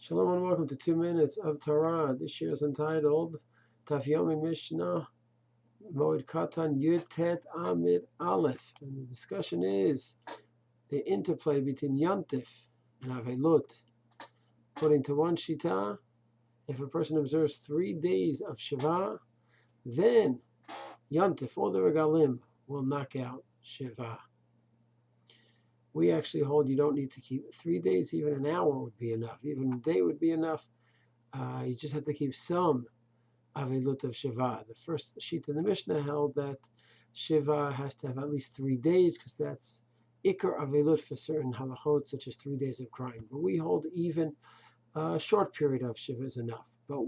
Shalom and welcome to 2 Minutes of Torah. This year is entitled Daf Yomi The Mishna, Moaid Katan, Yud Amid Aleph. And the discussion is the interplay between Yantif and Availut. According to one Shita, if a person observes 3 days of Shiva, then Yantif, all the Regalim, will knock out Shiva. We actually hold you don't need to keep 3 days, even an hour would be enough. Even a day would be enough. You just have to keep some Availut of Shiva. The first sheet in the Mishnah held that Shiva has to have at least 3 days because that's Iker Availut for certain halachot, such as 3 days of crying. But we hold even a short period of Shiva is enough but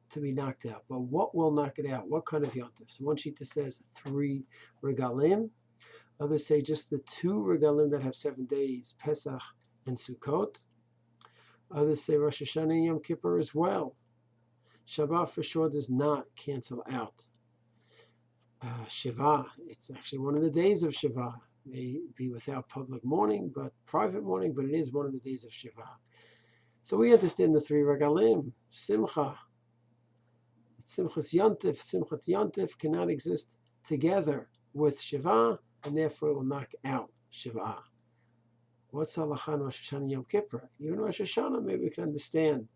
to be knocked out. But what will knock it out? What kind of Yontif? So one sheet says 3 Regalim. Others say just the 2 Regalim that have 7 days, Pesach and Sukkot. Others say Rosh Hashana Yom Kippur as well. Shabbat for sure does not cancel out. Shiva, it's actually one of the days of Shiva. May be without public mourning, but private mourning, but it is one of the days of Shiva. So we understand the 3 Regalim. Simcha, Simchas Yantif, Simchat Yantif cannot exist together with Shiva, and therefore it will knock out Shiva. What's halacha on Rosh Hashana Yom Kippur? Even Rosh Hashanah, maybe we can understand.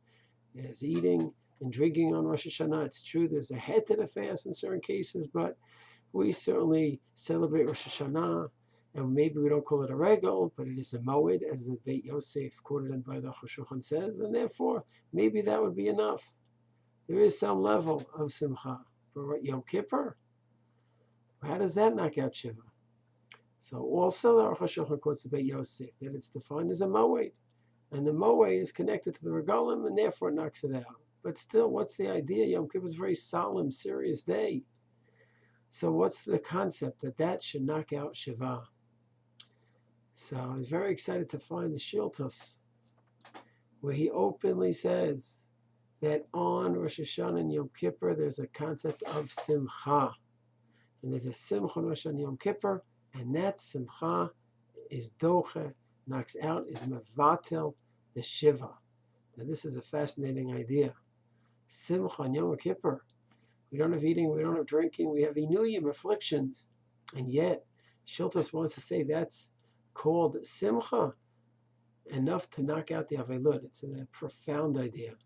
There's eating and drinking on Rosh Hashanah. It's true there's a head to the fast in certain cases, but we certainly celebrate Rosh Hashanah, and maybe we don't call it a regal, but it is a moed, as the Beit Yosef quoted in by the Aruch Hashulchan says, and therefore maybe that would be enough. There is some level of Simcha. But Yom Kippur, how does that knock out Shiva? So also the Aruch Hashulchan quotes the Beit Yosef that it's defined as a moed, and the moed is connected to the Regalim, and therefore it knocks it out. But still, what's the idea? Yom Kippur is a very solemn, serious day. So what's the concept that should knock out Shiva? So I was very excited to find the Sheeltot, where he openly says that on Rosh Hashana and Yom Kippur there's a concept of Simcha. And there's a Simcha on Rosh Hashana Yom Kippur, and that Simcha is doche, knocks out, is mevatel, the Shiva. Now this is a fascinating idea. Simcha on Yom Kippur. We don't have eating, we don't have drinking, we have inuyim, afflictions. And yet, Sheeltot wants to say that's called Simcha, enough to knock out the Availut. It's a profound idea.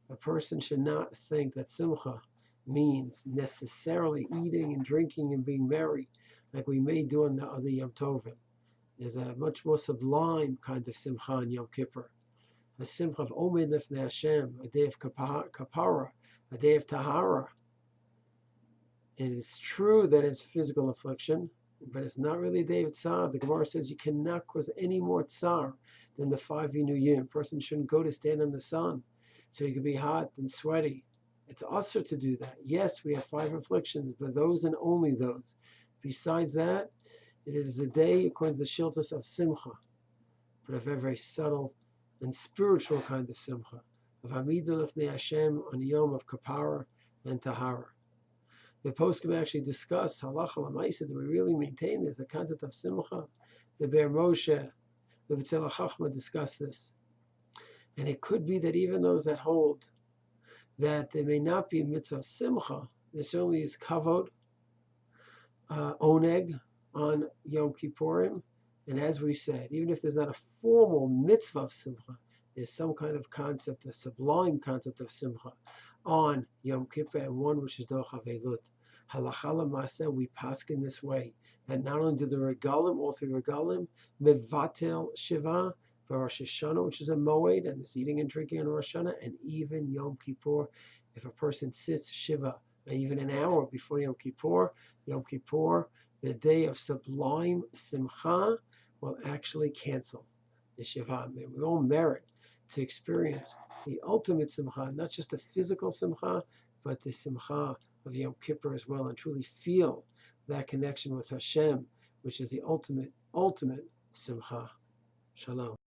A person should not think that Simcha means necessarily eating and drinking and being merry, like we may do on the other Yom Tovim. There's a much more sublime kind of Simcha on Yom Kippur. A Simcha of Omed Lefnei Hashem, a day of Kapara, a day of Tahara. And it's true that it's physical affliction, but it's not really a day of Tsar. The Gemara says you cannot cause any more Tsar than the 5 Inuyim. A person shouldn't go to stand in the sun, so you can be hot and sweaty. It's usher to do that. Yes, we have 5 afflictions, but those and only those. Besides that, it is a day, according to the Sheeltot, of Simcha, but a very, very subtle and spiritual kind of Simcha, of Amidah Lefnei Hashem on Yom of Kapara and Tahara. The poskim actually discuss halacha l'maisa that we really maintain there's a concept of Simcha. The Be'er Moshe, the B'tzel Hachochma discuss this. And it could be that even those that hold that there may not be a mitzvah of Simcha, there certainly is kavod, oneg on Yom Kippurim. And as we said, even if there's not a formal mitzvah of Simcha, there's some kind of concept, a sublime concept of Simcha on Yom Kippur, and one which is the Availut. Halacha l'maaseh, we paskin this way, that not only do the Regalim, all 3 Regalim, mevatel Shiva, but Rosh Hashanah, which is a moed, and there's eating and drinking on Rosh Hashanah, and even Yom Kippur, if a person sits Shiva, and even an hour before Yom Kippur, the day of sublime Simcha, will actually cancel the Shiva. We all merit to experience the ultimate Simcha, not just the physical Simcha, but the Simcha of Yom Kippur as well, and truly feel that connection with Hashem, which is the ultimate Simcha. Shalom.